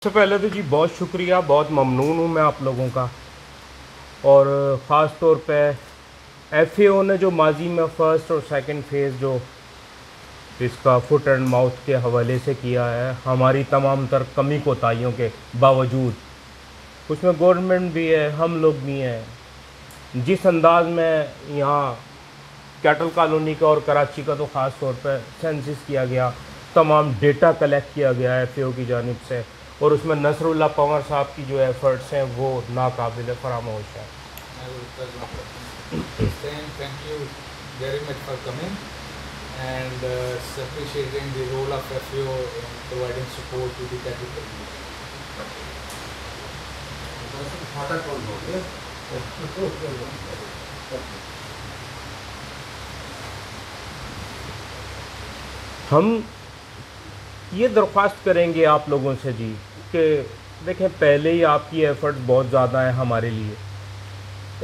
सबसे पहले तो जी बहुत शुक्रिया, बहुत ममनून हूँ मैं आप लोगों का। और ख़ास तौर पे FAO ने जो माजी में फ़र्स्ट और सेकंड फेज़ जो इसका फुट एंड माउथ के हवाले से किया है, हमारी तमाम तर कमी कोताहियों के बावजूद, उसमें गवर्नमेंट भी है, हम लोग भी हैं। जिस अंदाज में यहाँ कैटल कॉलोनी का और कराची का तो ख़ास तौर पर सेंसस किया गया, तमाम डेटा कलेक्ट किया गया है FAO की जानिब से, और उसमें नसरुल्लाह पंवर साहब की जो एफ़र्ट्स हैं वो नाकाबिल फरामोश है। Thank you very much for coming and appreciating the role of FAO in providing support to the cattle community. हम ये दरख्वास्त करेंगे आप लोगों से जी कि देखें, पहले ही आपकी एफ़र्ट बहुत ज़्यादा है हमारे लिए,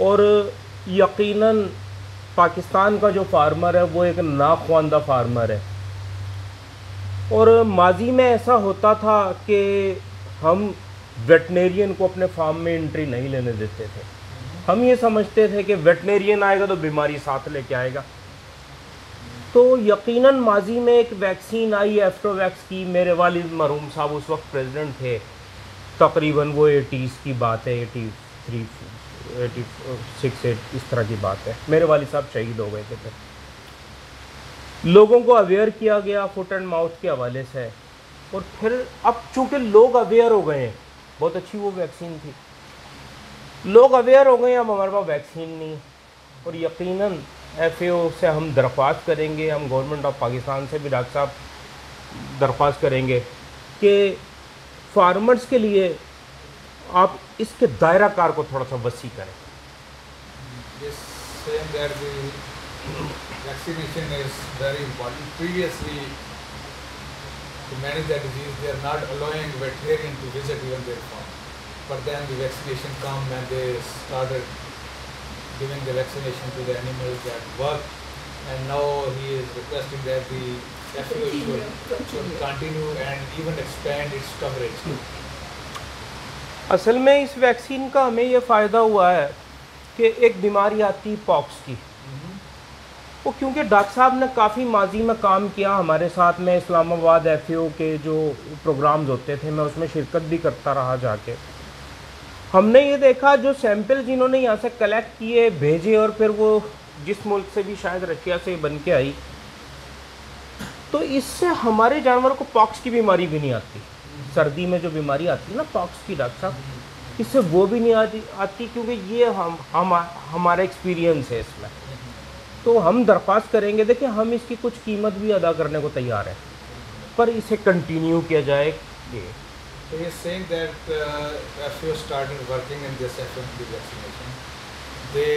और यकीनन पाकिस्तान का जो फार्मर है वो एक नाख्वानदा फार्मर है। और माजी में ऐसा होता था कि हम वेटनेरियन को अपने फार्म में एंट्री नहीं लेने देते थे। हम ये समझते थे कि वेटनेरियन आएगा तो बीमारी साथ लेके आएगा। तो यकीनन माजी में एक वैक्सीन आई एफ्टोवैक्स की, मेरे वालिद मरहूम साहब उस वक्त प्रेसिडेंट थे, तकरीबन वो 80s की बात है, 83, 86, इस तरह की बात है। मेरे वालिद साहब शहीद हो गए थे। फिर लोगों को अवेयर किया गया फुट एंड माउथ के हवाले से, और फिर अब चूँकि लोग अवेयर हो गए हैं, बहुत अच्छी वो वैक्सीन थी, लोग अवेयर हो गए, अब हमारे पास वैक्सीन नहीं। और यकीनन FAO से हम दरख्वास्त करेंगे, हम गवर्नमेंट ऑफ पाकिस्तान से भी डॉक्टर साहब दरख्वास्त करेंगे कि फार्मर्स के लिए आप इसके दायरा कार को थोड़ा सा वसी करें। Vaccination is very important. Previously, to manage that disease, they are not allowing veterinarian to visit even their farm. But then the vaccination come and they started giving the vaccination to the animals that work, and now he is requesting that the FAO should continue and even expand its coverage. असल में इस vaccine का हमें ये फ़ायदा हुआ है कि एक बीमारी आती पॉक्स की, वो क्योंकि डॉक्टर साहब ने काफ़ी माजी में काम किया हमारे साथ में, इस्लामाबाद FAO के जो प्रोग्राम्स होते थे मैं उसमें शिरकत भी करता रहा जाके। हमने ये देखा जो सैंपल जिन्होंने यहाँ से कलेक्ट किए भेजे, और फिर वो जिस मुल्क से भी शायद रशिया से बन के आई, तो इससे हमारे जानवर को पॉक्स की बीमारी भी नहीं आती। सर्दी में जो बीमारी आती है ना पॉक्स की, डॉक्टर साहब, इससे वो भी नहीं आती क्योंकि ये हमारा एक्सपीरियंस है इसमें। तो हम दरख्वास्त करेंगे, देखिए हम इसकी कुछ कीमत भी अदा करने को तैयार है, पर इसे कंटिन्यू किया जाए। So he is saying that FAO started working in this FMD vaccination. They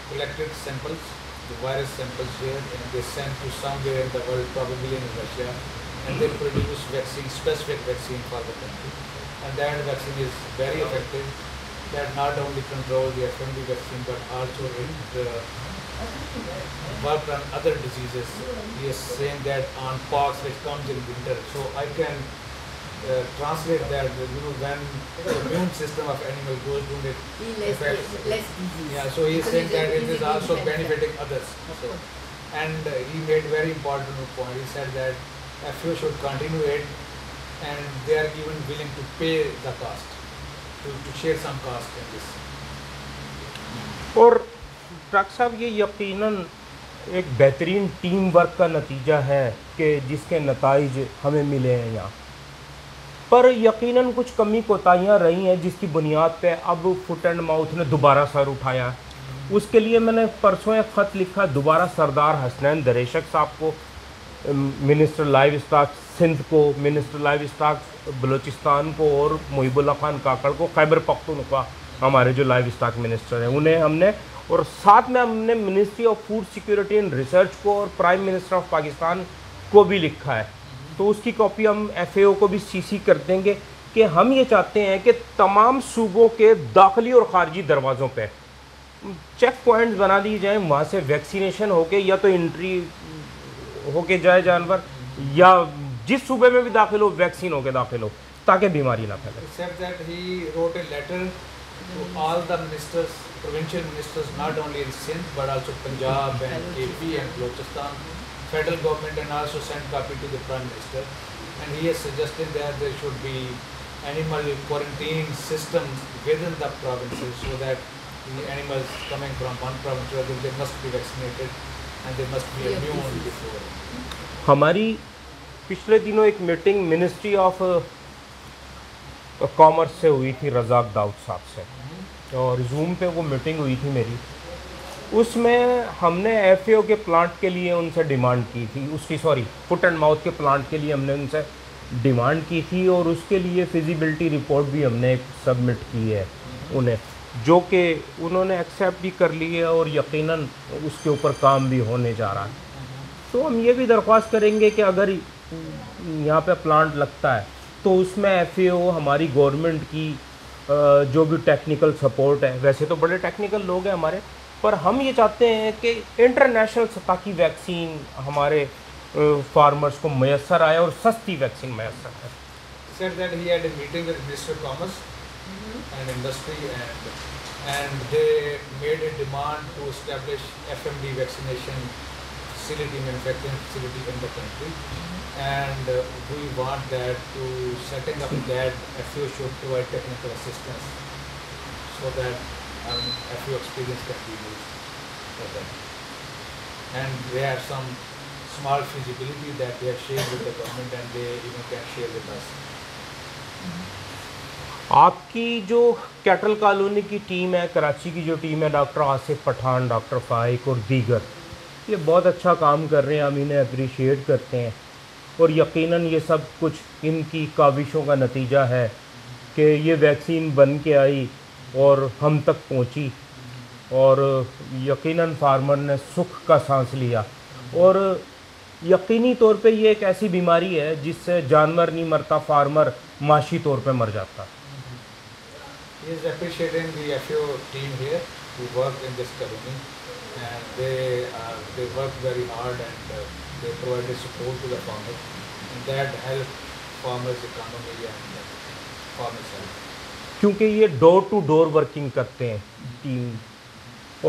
collected samples, the virus samples here, and they sent to somewhere in the world, probably in Russia, and they produced vaccine, specific vaccine for the country. And that vaccine is very effective. That not only controls the FMD vaccine, but also it worked on other diseases. He is saying that on pox which comes in winter. So I can translate that, when the immune system of animal goes to it, less disease. yeah, so he is saying that it is also benefiting others. So, and he made very important point. He said that FAO should continue it, and they are even willing to pay the cost, to share some cost in this. और doctor साहब ये यकीनन एक बेहतरीन team work का नतीजा है कि जिसके नताइज हमें मिले हैं यहाँ, पर यकीनन कुछ कमी कोताहियाँ रही हैं जिसकी बुनियाद पे अब फुट एंड माउथ ने दोबारा सर उठाया। उसके लिए मैंने परसों एक ख़त लिखा दोबारा सरदार हसनैन दरेशक साहब को, मिनिस्टर लाइव स्टॉक सिंध को, मिनिस्टर लाइव स्टॉक बलूचिस्तान को, और मुहिबुल्ला खान काकड़ को, खैबर पख्तूनख्वा हमारे जो लाइव स्टॉक मिनिस्टर हैं उन्हें हमने, और साथ में हमने ministry of food security and research को और प्राइम मिनिस्टर ऑफ पाकिस्तान को भी लिखा है तो उसकी कॉपी हम FAO को भी CC कर देंगे कि हम ये चाहते हैं कि तमाम सूबों के दाखिली और ख़ारजी दरवाज़ों पे चेक पॉइंट्स बना दिए जाएँ, वहाँ से वैक्सीनेशन होके या तो एंट्री होके जाए जानवर, या जिस सूबे में भी दाखिल हो वैक्सीन होके दाखिल हो, ताकि बीमारी ना फैले। Except that he wrote a letter to all the ministers, provincial ministers, not only in Sindh but also Punjab and AP and Balochistan, federal government, and also sent copy to the Prime Minister. And he has suggested that there should be animal quarantine systems within the provinces so that the animals coming from one province to other, they must be vaccinated and they must be immune before. हमारी पिछले दिनों एक meeting ministry of commerce से हुई थी रज़ाक दाऊद साहब से, और जूम पे वो मीटिंग हुई थी मेरी। उसमें हमने FAO के प्लांट के लिए उनसे डिमांड की थी, उसकी फुट एंड माउथ के प्लांट के लिए हमने उनसे डिमांड की थी, और उसके लिए फिजिबिलिटी रिपोर्ट भी हमने सबमिट की है उन्हें, जो कि उन्होंने एक्सेप्ट भी कर ली है और यकीनन उसके ऊपर काम भी होने जा रहा है। तो हम ये भी दरख्वास्त करेंगे कि अगर यहाँ पे प्लांट लगता है तो उसमें FAO हमारी गवर्नमेंट की जो भी टेक्निकल सपोर्ट है, वैसे तो बड़े टेक्निकल लोग हैं हमारे, पर हम ये चाहते हैं कि इंटरनेशनल सतह की वैक्सीन हमारे फार्मर्स को मैसर आए और सस्ती वैक्सीन मैसर है। Said that he had a meeting with Minister of Commerce and Industry, and they made a demand to establish FMD vaccination facility, manufacturing facility in the country, and we want that to setting up that FAO should provide technical assistance so that FAO experience can be used for that. And they have some small feasibility that they have shared with the government, and they even can share with us. आपकी जो cattle colony की team है, कराची की जो team है, doctor Asif Pathan, doctor फाइक और दीगर, ये बहुत अच्छा काम कर रहे हैं, हम इन्हें अप्रिशिएट करते हैं। और यकीनन ये सब कुछ इनकी काविशों का नतीजा है कि ये वैक्सीन बन के आई और हम तक पहुंची, और यकीनन फार्मर ने सुख का सांस लिया। और यकीनी तौर पे ये एक ऐसी बीमारी है जिससे जानवर नहीं मरता, फार्मर माशी तौर पे मर जाता। He is appreciating the FAO team here who work in this colony, and they work very hard, and they provided support to the farmers, and that help farmers' economy and farmers' health. क्योंकि ये door to door working करते हैं team,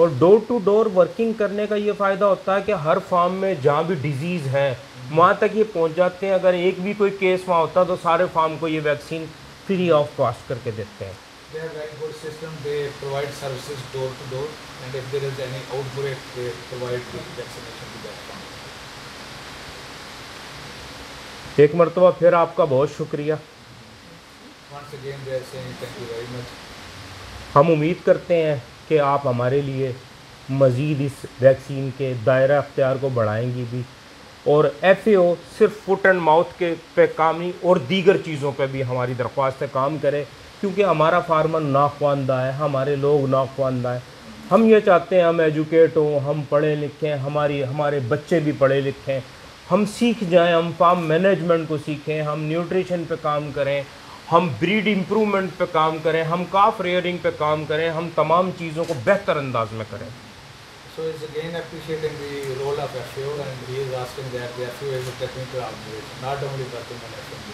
और door to door working करने का ये फ़ायदा होता है कि हर फार्म में जहाँ भी डिजीज़ है वहाँ तक ये पहुँच जाते हैं। अगर एक भी कोई केस वहाँ होता है तो सारे फार्म को ये वैक्सीन फ्री ऑफ कॉस्ट करके देते हैं। They have very good system. They provide services door to door, and if there is any outbreak, they provide the vaccination to that farm. एक मरतबा फिर आपका बहुत शुक्रिया। Once again, they are saying thank you very much. हम उम्मीद करते हैं कि आप हमारे लिए मज़ीद इस वैक्सीन के दायरा अख्तियार को बढ़ाएंगी भी, और FAO सिर्फ फुट एंड माउथ के पे काम नहीं और दीगर चीज़ों पे भी हमारी दरख्वास्त है काम करे, क्योंकि हमारा फार्मर नाख्वानदा है, हमारे लोग नाख्वानदा है। हम ये चाहते हैं हम एजुकेट हों, हम पढ़े लिखें, हमारे बच्चे भी पढ़े लिखें, हम सीख जाएं, हम फार्म मैनेजमेंट को सीखें, हम न्यूट्रिशन पे काम करें, हम ब्रीड इम्प्रूवमेंट पे काम करें, हम काफ रेयरिंग पे काम करें, हम तमाम चीज़ों को बेहतर अंदाज में करें। So he is again appreciating the role of FAO, and he is asking that the FAO is a technical organization, not only working on FMD,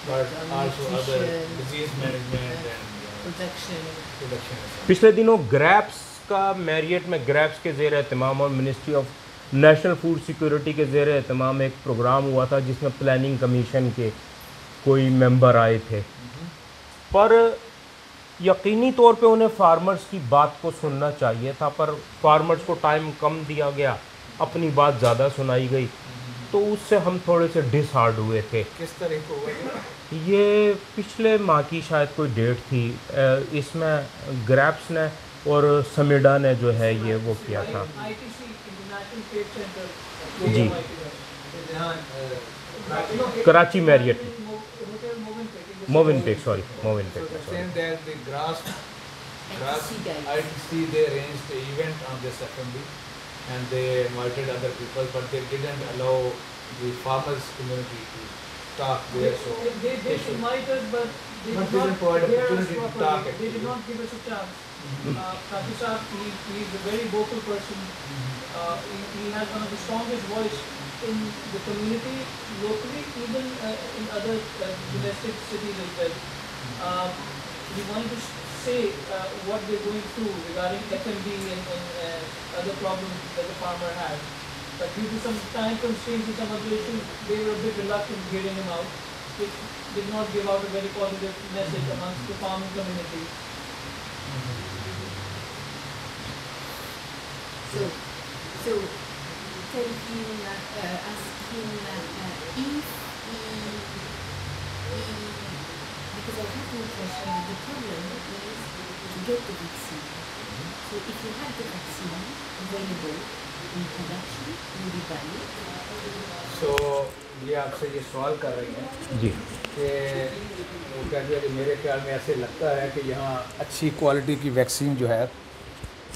but also other disease management and protection. production. पिछले दिनों grasps का Marriott में grasps के ज़ेर एहतमाम और ministry of national food security के ज़ेर एहतमाम एक प्रोग्राम हुआ था जिसमें प्लानिंग कमीशन के कोई मेंबर आए थे, पर यकीनी तौर पे उन्हें फार्मर्स की बात को सुनना चाहिए था, पर फार्मर्स को टाइम कम दिया गया, अपनी बात ज़्यादा सुनाई गई, तो उससे हम थोड़े से डिसहार्ड हुए थे। किस तरह को हुआ? ये पिछले माह की शायद कोई डेट थी, इसमें ग्रैप्स ने और समिडा ने जो है ये वो किया था। ITC International Trade Center जी, जहाँ Karachi Marriott hotel Movenpick sorry Movenpick So saying that the grass ITC, they arranged the event on this FMD, and they invited other people, but they didn't allow the farmers community to talk there. So They should- invited, but they But did didn't not provide hear us opportunity to properly. talk They did actually. not give us a chance. Kaki Saab, he is a very vocal person. He has one of the strongest voice in the community, locally, even in other domestic cities as well. We wanted to say what they're going through regarding FMD and other problems that the farmer has. But due to some time constraints and some other issues, they were a bit reluctant getting him out, which did not give out a very positive message amongst the farming community. So tell him, ask him if he, because I have the impression that the problem is to get the vaccine. So if you have the vaccine available in production, you will buy it. So ये आपसे ये सवाल कर रही हैं जी कि वो कहती है कि मेरे ख्याल में ऐसे लगता है कि यहाँ अच्छी क्वालिटी की वैक्सीन जो है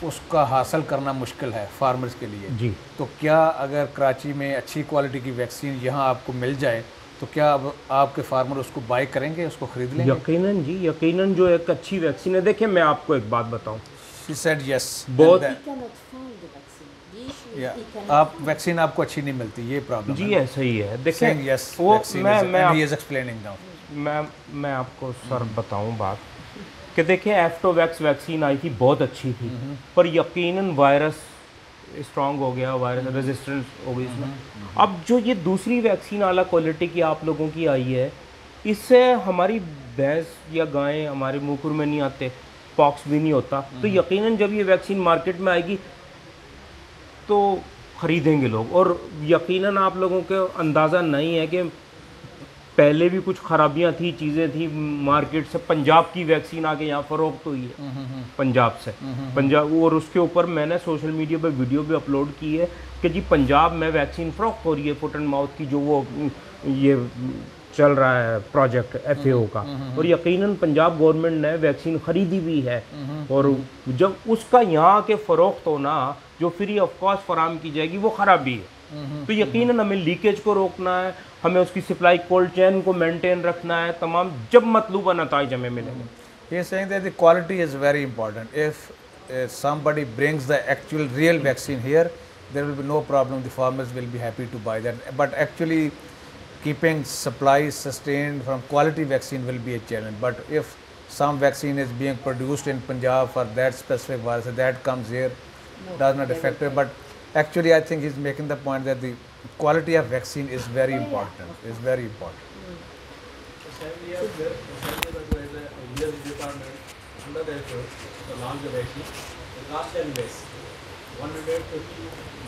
उसका हासिल करना मुश्किल है फार्मर्स के लिए। जी तो क्या अगर कराची में अच्छी क्वालिटी की वैक्सीन यहाँ आपको मिल जाए तो क्या अब आपके फार्मर उसको बाय करेंगे, उसको खरीद लेंगे? यकीनन जी, यकीनन जो एक अच्छी वैक्सीन है। देखिए मैं आपको एक बात बताऊं, She said yes. बहुत- He cannot find the vaccine. The issue is Yeah. he cannot आप find वैक्सीन आपको अच्छी नहीं मिलती, ये प्रॉब्लम जी है। ऐसा ही है। Saying देखिए yes, वो vaccine मैं is, मैं and he आप- is explaining now. मैं आपको सर बताऊं बात कि देखिए एफ्टोवैक्स वैक्सीन आई थी, बहुत अच्छी थी, पर यकीनन वायरस स्ट्रांग हो गया, वायरस रेजिस्टेंस हो गई इसमें। अब जो ये दूसरी वैक्सीन आला क्वालिटी की आप लोगों की आई है, इससे हमारी भैंस या गायें हमारे मुंह में नहीं आते, पॉक्स भी नहीं होता। तो यकीनन जब ये वैक्सीन मार्केट में आएगी तो ख़रीदेंगे लोग। और यकीनन आप लोगों को अंदाज़ा नहीं है कि पहले भी कुछ खराबियां थी, चीज़ें थी मार्केट से। पंजाब की वैक्सीन आके यहाँ फ़रोख्त हुई है पंजाब से, पंजाब। और उसके ऊपर मैंने सोशल मीडिया पर वीडियो भी अपलोड की है कि जी पंजाब में वैक्सीन फ़रोख्त हो रही है फुट एंड माउथ की, जो वो ये चल रहा है प्रोजेक्ट FAO का। और यकीनन पंजाब गवर्नमेंट ने वैक्सीन ख़रीदी हुई है। और जब उसका यहाँ आके फ़रोख्त होना, जो फ्री ऑफ कॉस्ट फराम की जाएगी, वो ख़राबी है। तो यकीनन हमें लीकेज को रोकना है, हमें उसकी सप्लाई कोल्ड चेन को मेंटेन रखना है, तमाम जब मतलूबा नताइज हमें मिलेंगे। He is saying that the quality is very important. If somebody brings the actual real vaccine here, there will be no problem. The farmers will be happy to buy that. But actually, keeping supplies sustained from quality vaccine will be a challenge. But if some vaccine is being produced in Punjab for that specific virus, that comes here, No, does not they will affect it. do. But actually, I think he's making the point that the quality of vaccine is very Yeah, yeah, important. of Is very important. The 7 years there, the 7 years ago, as a Indian department, under the effort, to launch the vaccine, the last 10 days, 150,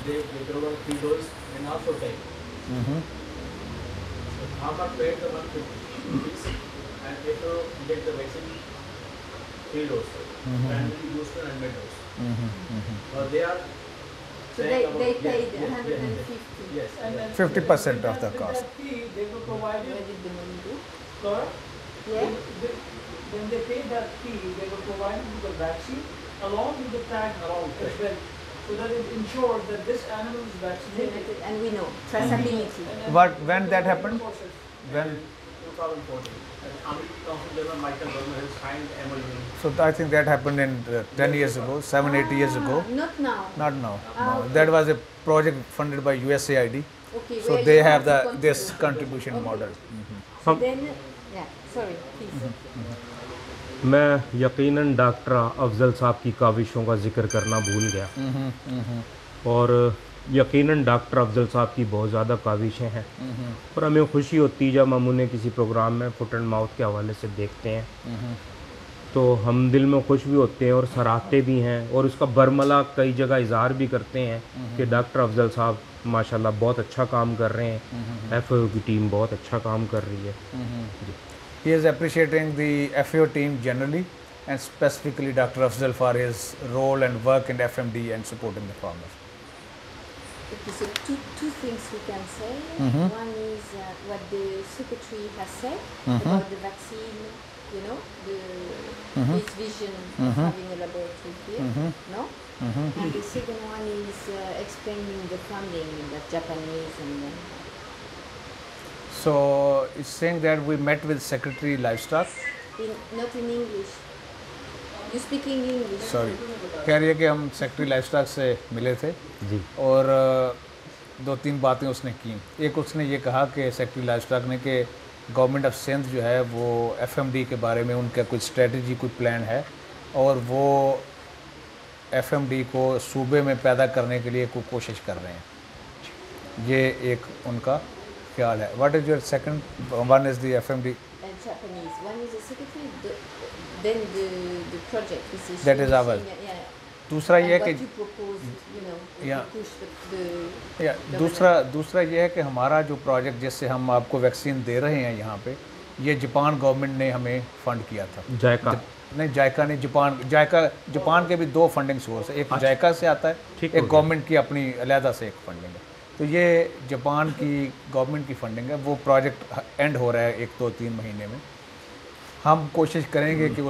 they provide 3 doses and also time. So farmer paid the 150 rupees and they to get the vaccine 3 doses, primary booster and mid dose. They are So saying they about- paid yes, 150. yes, And yes. then 50% of the with cost. that fee, they were provided, Where did the money go? Laura, Yeah. when they paid that fee, they were provided with the vaccine along with the tag around as well, so that it ensures that this animal is vaccinated. And we know traceability. And But when the that happened? process. When 2014. And Army Council General Michael Gordon has signed MOU. so I think that happened in 10 years ago, 7-8 years ago. Not now. Not now. Ah, No. okay. That was a project funded by USAID. Okay. So where they you have to this contribute. contribution Okay. model. So then, yeah. Sorry, please. मैं यकीनन doctor Afzal साहब की काविशों का जिक्र करना भूल गया। और यकीनन डॉक्टर अफजल साहब की बहुत ज़्यादा काविशें हैं, और हमें खुशी होती है जब हम उन्हें किसी प्रोग्राम में फुट एंड माउथ के हवाले से देखते हैं, तो हम दिल में खुश भी होते हैं और सराहते भी हैं, और उसका बरमला कई जगह इजहार भी करते हैं कि डॉक्टर अफजल साहब माशाल्लाह बहुत अच्छा काम कर रहे हैं, FAO की टीम बहुत अच्छा काम कर रही है। He is appreciating the FAO team generally and specifically Dr. Afzal for his role and work in FMD and supporting the farmers. Okay, so two things we can say. One is what the secretary has said about the vaccine, you know, his vision of having a laboratory here, no? And the second one is explaining the funding in the Japanese and So it's saying that we met with Secretary Livestock. Not in English. You speaking English? Sorry, कह रही है कि हम secretary livestock से मिले थे जी। और 2-3 बातें उसने की। एक उसने ये कहा कि सेक्रेटरी लाइफस्टॉक ने कि गवर्नमेंट ऑफ सिंध जो है वो एफएमडी के बारे में उनका कोई स्ट्रेटजी कोई प्लान है और वो एफएमडी को सूबे में पैदा करने के लिए कोई कोशिश कर रहे हैं। ये एक उनका ख्याल है। What is your second? One is the FMD Japanese. One is the secretary, then the project. Which is That is ours. Yeah. दूसरा ये है And कि what you proposed, you know, Yeah. to push the या दूसरा ये है कि हमारा जो प्रोजेक्ट जिससे हम आपको वैक्सीन दे रहे हैं यहाँ पे, ये जापान गवर्नमेंट ने हमें फंड किया था। जायका नहीं, जायका नहीं, जापान के भी 2 फंडिंग सोर्स है। एक जायका से आता है, ठीक एक हो गया। गवर्नमेंट की अपनी अलहदा से एक फंडिंग है। तो ये जापान की गवर्नमेंट की फंडिंग है। वो प्रोजेक्ट एंड हो रहा है 1-2-3 महीने में। हम कोशिश करेंगे कि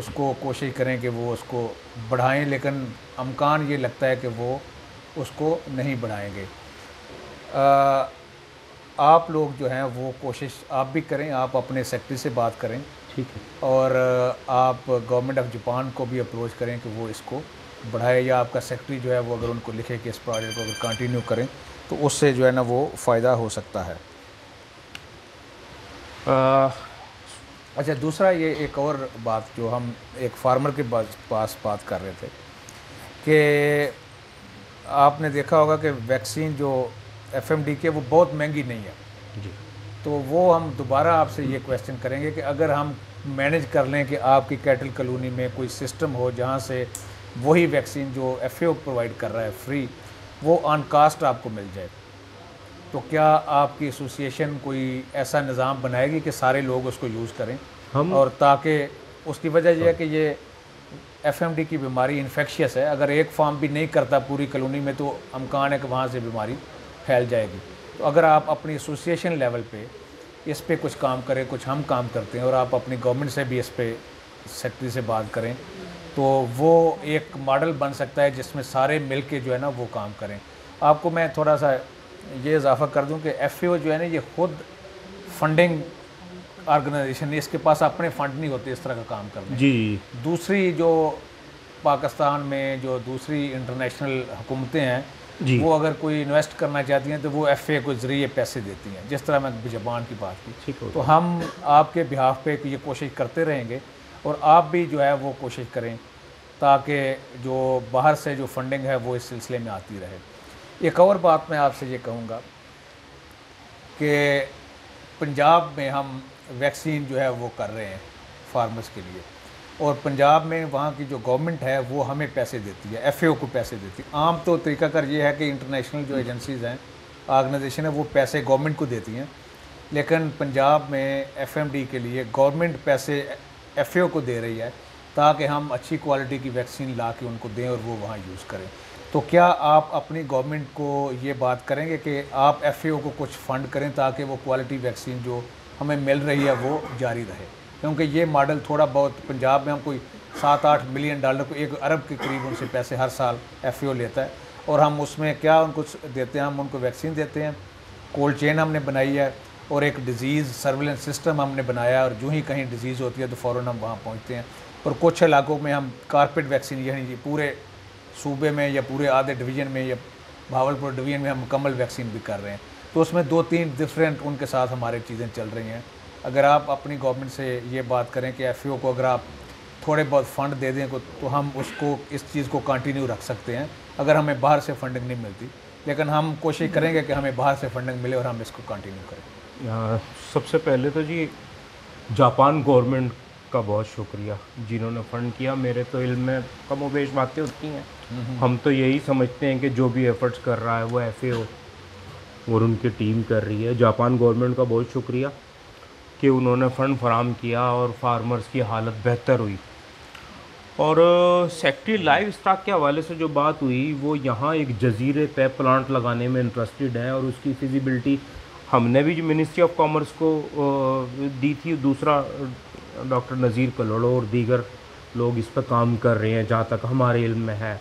वो उसको बढ़ाएं, लेकिन अमकान ये लगता है कि वो उसको नहीं बढ़ाएंगे। आप लोग जो हैं वो कोशिश आप भी करें, आप अपने सेक्रेटरी से बात करें, ठीक है। और आप गवर्नमेंट ऑफ जापान को भी अप्रोच करें कि वो इसको बढ़ाए, या आपका सेक्रेटरी जो है वो अगर उनको लिखे कि इस प्रोजेक्ट को अगर कंटिन्यू करें तो उससे जो है ना वो फ़ायदा हो सकता है। अच्छा, दूसरा ये एक और बात जो हम एक फार्मर के पास बात कर रहे थे कि आपने देखा होगा कि वैक्सीन जो एफएमडी की है वो बहुत महंगी नहीं है जी। तो वो हम दोबारा आपसे ये क्वेश्चन करेंगे कि अगर हम मैनेज कर लें कि आपकी कैटल कॉलोनी में कोई सिस्टम हो जहाँ से वही वैक्सीन जो एफएओ प्रोवाइड कर रहा है फ्री, वो ऑन कास्ट आपको मिल जाए, तो क्या आपकी एसोसिएशन कोई ऐसा निज़ाम बनाएगी कि सारे लोग उसको यूज़ करें? और ताकि उसकी वजह यह है कि ये एफएमडी की बीमारी इन्फेक्शियस है, अगर एक फार्म भी नहीं करता पूरी कॉलोनी में तो अमकान है कि वहाँ से बीमारी फैल जाएगी। तो अगर आप अपनी एसोसिएशन लेवल पे इस पे कुछ काम करें, कुछ हम काम करते हैं, और आप अपनी गवर्नमेंट से भी इस पे सेक्रेटरी से बात करें, तो वो एक मॉडल बन सकता है जिसमें सारे मिल के जो है ना वो काम करें। आपको मैं थोड़ा सा ये इजाफा कर दूं कि एफएओ जो है ना ये खुद फंडिंग ऑर्गेनाइजेशन है, इसके पास अपने फंड नहीं होते इस तरह का काम करने। जी। दूसरी जो पाकिस्तान में जो दूसरी इंटरनेशनल हुकूमतें हैं जी। वो अगर कोई इन्वेस्ट करना चाहती हैं तो वो एफए को ज़रिए पैसे देती हैं, जिस तरह मैं जापान की बात की। ठीक हो तो हम आपके बिहाफ पे ये कोशिश करते रहेंगे और आप भी जो है वो कोशिश करें ताकि जो बाहर से जो फंडिंग है वो इस सिलसिले में आती रहे। एक और बात मैं आपसे ये कहूँगा कि पंजाब में हम वैक्सीन जो है वो कर रहे हैं फार्मर्स के लिए, और पंजाब में वहाँ की जो गवर्नमेंट है वो हमें पैसे देती है, एफएओ को पैसे देती है। आम तो तरीकाकार ये है कि इंटरनेशनल जो एजेंसीज़ हैं, ऑर्गेनाइजेशन है, वो पैसे गवर्नमेंट को देती हैं, लेकिन पंजाब में एफएमडी के लिए गवर्नमेंट पैसे एफएओ को दे रही है ताकि हम अच्छी क्वालिटी की वैक्सीन ला के उनको दें और वो वहाँ यूज़ करें। तो क्या आप अपनी गवर्नमेंट को ये बात करेंगे कि आप एफएओ को कुछ फ़ंड करें ताकि वो क्वालिटी वैक्सीन जो हमें मिल रही है वो जारी रहे? क्योंकि ये मॉडल थोड़ा बहुत पंजाब में हम कोई 7-8 मिलियन डॉलर को 1 अरब के करीब उनसे पैसे हर साल एफएओ लेता है, और हम उसमें क्या उनको देते हैं, हम उनको वैक्सीन देते हैं, कोल्ड चेन हमने बनाई है, और एक डिज़ीज़ सर्विलेंस सिस्टम हमने बनाया है, और जो ही कहीं डिज़ीज़ होती है तो फ़ौरन हम वहाँ पहुँचते हैं। और कुछ इलाकों में हम कारपेट वैक्सीन, यानी पूरे सूबे में या पूरे आधे डिवीज़न में या भावलपुर डिवीज़न में हम मुकम्मल वैक्सीन भी कर रहे हैं। तो उसमें 2-3 डिफरेंट उनके साथ हमारी चीज़ें चल रही हैं। अगर आप अपनी गवर्नमेंट से ये बात करें कि एफएओ को अगर आप थोड़े बहुत फ़ंड दे दें तो हम उसको इस चीज़ को कंटिन्यू रख सकते हैं, अगर हमें बाहर से फंडिंग नहीं मिलती, लेकिन हम कोशिश करेंगे कि हमें बाहर से फंडिंग मिले और हम इसको कंटिन्यू करें। सबसे पहले तो जी जापान गवर्नमेंट का बहुत शुक्रिया जिन्होंने फ़ंड किया। मेरे तो इल्म में कमोबेश बातें होती हैं, हम तो यही समझते हैं कि जो भी एफ़र्ट्स कर रहा है वो एफएओ और उनकी टीम कर रही है। जापान गवर्नमेंट का बहुत शुक्रिया कि उन्होंने फ़ंड फराम किया और फार्मर्स की हालत बेहतर हुई। और सेक्रेटरी लाइव स्टॉक के हवाले से जो बात हुई, वो यहाँ एक जजीरे पे प्लांट लगाने में इंटरेस्टेड है और उसकी फिजिबिलिटी हमने भी मिनिस्ट्री ऑफ कॉमर्स को दी थी। दूसरा डॉक्टर नज़ीर कलोड़ो और दीगर लोग इस पर काम कर रहे हैं जहाँ तक हमारे इल्म में है,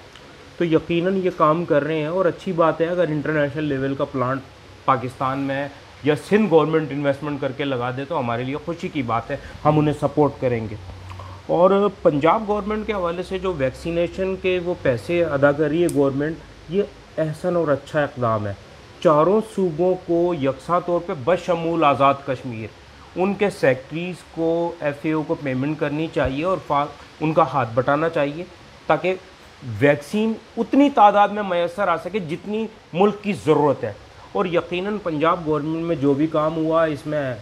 तो यकीनन ये काम कर रहे हैं और अच्छी बात है। अगर इंटरनेशनल लेवल का प्लांट पाकिस्तान में या सिंध गवर्नमेंट इन्वेस्टमेंट करके लगा दे तो हमारे लिए खुशी की बात है, हम उन्हें सपोर्ट करेंगे। और पंजाब गवर्नमेंट के हवाले से जो वैक्सीनेशन के वो पैसे अदा कर रही है गवर्नमेंट, ये एहसन और अच्छा इक़दाम है। चारों सूबों को यकसा तौर पे बशमूल आज़ाद कश्मीर उनके सेक्रेटरीज़ को FAO को पेमेंट करनी चाहिए और उनका हाथ बटाना चाहिए ताकि वैक्सीन उतनी तादाद में मैसर आ सके जितनी मुल्क की ज़रूरत है। और यकीनन पंजाब गवर्नमेंट में जो भी काम हुआ इसमें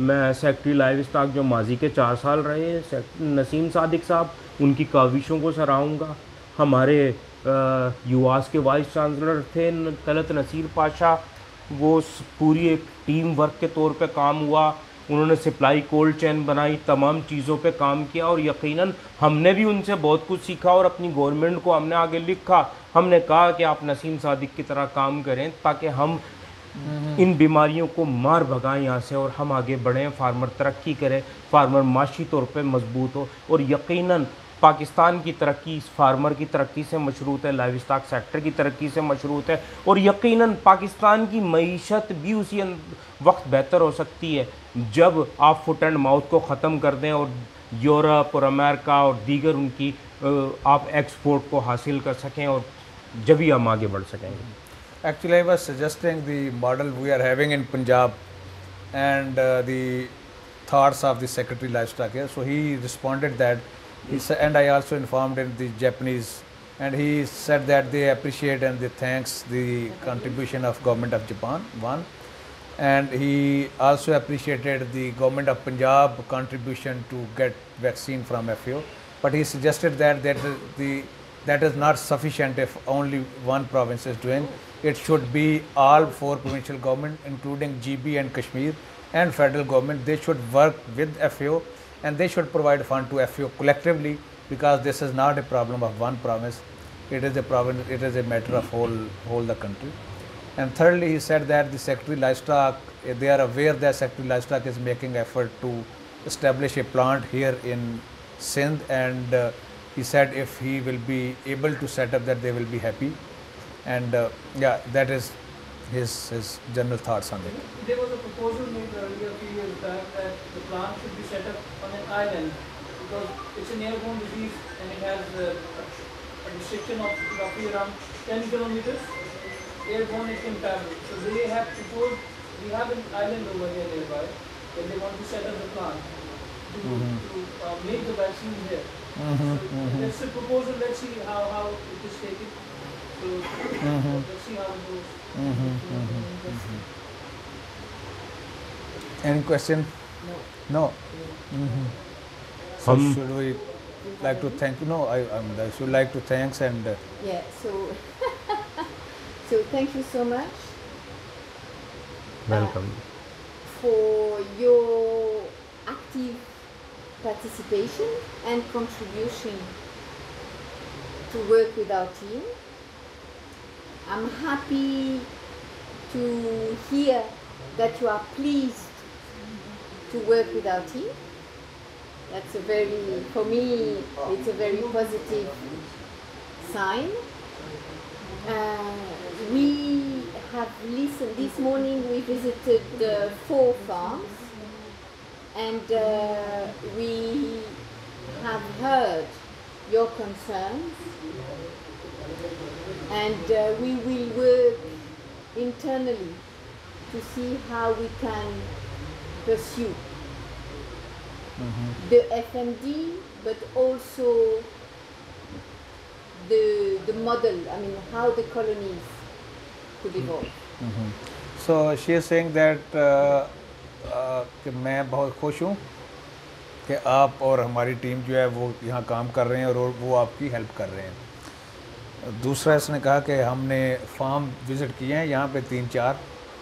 मैं सेक्रेटरी लाइव स्टॉक जो माजी के 4 साल रहे नसीम सादिक साहब, उनकी काविशों को सराहूँगा। हमारे यूआस के वाइस चांसलर थे तलत नसीर पाशा, वो पूरी एक टीम वर्क के तौर पे काम हुआ, उन्होंने सप्लाई कोल्ड चेन बनाई, तमाम चीज़ों पे काम किया और यकीनन हमने भी उनसे बहुत कुछ सीखा और अपनी गवर्नमेंट को हमने आगे लिखा। हमने कहा कि आप नसीम सादिक की तरह काम करें ताकि हम इन बीमारियों को मार भगाएं यहाँ से और हम आगे बढ़ें, फार्मर तरक्की करें, फार्मर माशी तौर पे मजबूत हो। और यकीनन पाकिस्तान की तरक्की इस फार्मर की तरक्की से मशरूत है, लाइव स्टॉक सेक्टर की तरक्की से मशरूत है और यकीनन पाकिस्तान की मईशत भी उसी वक्त बेहतर हो सकती है जब आप फुट एंड माउथ को ख़त्म कर दें और यूरोप और अमेरिका और दीगर उनकी आप एक्सपोर्ट को हासिल कर सकें और जब ही हम आगे बढ़ सकेंगे। Actually, I was suggesting the model we are having in Punjab and the thoughts of the Secretary Livestock here. So he responded that, and I also informed in the Japanese, and he said that they appreciate and they thanks the contribution of government of Japan, one, and he also appreciated the government of Punjab contribution to get vaccine from FAO. But he suggested that that is not sufficient if only one province is doing. It should be all 4 provincial government, including GB and Kashmir and federal government. They should work with FAO and they should provide fund to FAO collectively, because this is not a problem of one province. It is a province. It is a matter of whole the country. And thirdly, he said that the Secretary Livestock, they are aware that Secretary Livestock is making effort to establish a plant here in Sindh, and he said if he will be able to set up that, they will be happy. And yeah, that is his general thoughts on it. There was a proposal made earlier a few years back that the plant should be set up on an island because it's an airborne disease and it has a restriction of roughly around 10 kilometers. Airborne it can travel. So they have proposed, we have an island over here nearby that they want to set up the plant to make the vaccine here. So that's a proposal. Let's see how it is taken. So let's see how it goes. Any question? No. So should we like to thank? No, I should like to thanks and. Yeah. So so thank you so much. Welcome. For your active participation and contribution to work with our team. I'm happy to hear that you are pleased to work with our team. That's for me, it's a very positive sign. We have listened, this morning we visited 4 farms and we have heard your concerns, and we will work internally to see how we can pursue the FMD, but also the model, I mean how the colonies could evolve. So she is saying that कि मैं बहुत खुश हूँ कि आप और हमारी team जो है वो यहाँ काम कर रहे हैं और वो आपकी हेल्प कर रहे हैं। दूसरा इसने कहा कि हमने फार्म विज़िट किए हैं यहाँ पे 3-4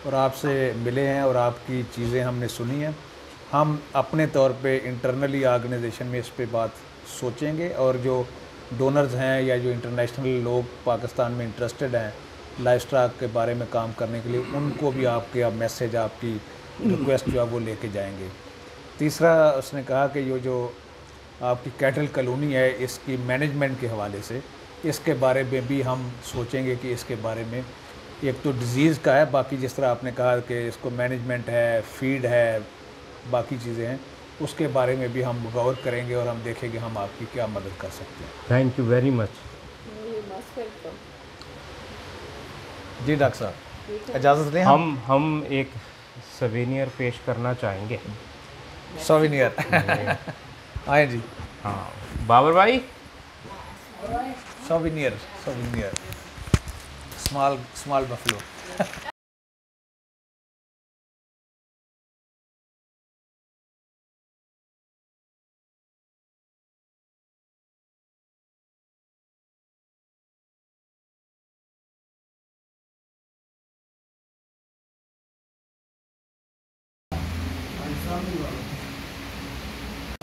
और आपसे मिले हैं और आपकी चीज़ें हमने सुनी हैं। हम अपने तौर पे इंटरनली ऑर्गेनाइजेशन में इस पे बात सोचेंगे और जो डोनर्स हैं या जो इंटरनेशनल लोग पाकिस्तान में इंटरेस्टेड हैं लाइव स्टॉक के बारे में काम करने के लिए, उनको भी आपके मैसेज, आपकी रिक्वेस्ट जो है वो लेके जाएंगे। तीसरा उसने कहा कि ये जो आपकी कैटल कॉलोनी है इसकी मैनेजमेंट के हवाले से इसके बारे में भी हम सोचेंगे कि इसके बारे में एक तो डिज़ीज़ का है, बाकी जिस तरह आपने कहा कि इसको मैनेजमेंट है, फीड है, बाकी चीज़ें हैं, उसके बारे में भी हम गौर करेंगे और हम देखेंगे हम आपकी क्या मदद कर सकते हैं। Thank you very much. You most welcome. जी डॉक्टर साहब, You can- इजाज़त दें हम एक सवेनियर पेश करना चाहेंगे। सोविनियर आए जी, हाँ बाबर भाई, सोविनियर स्मॉल बफलो।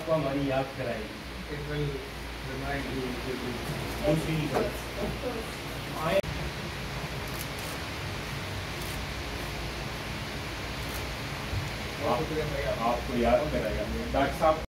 हमारी याद कराई It will remind you आपको याद कराएगा डॉक्टर साहब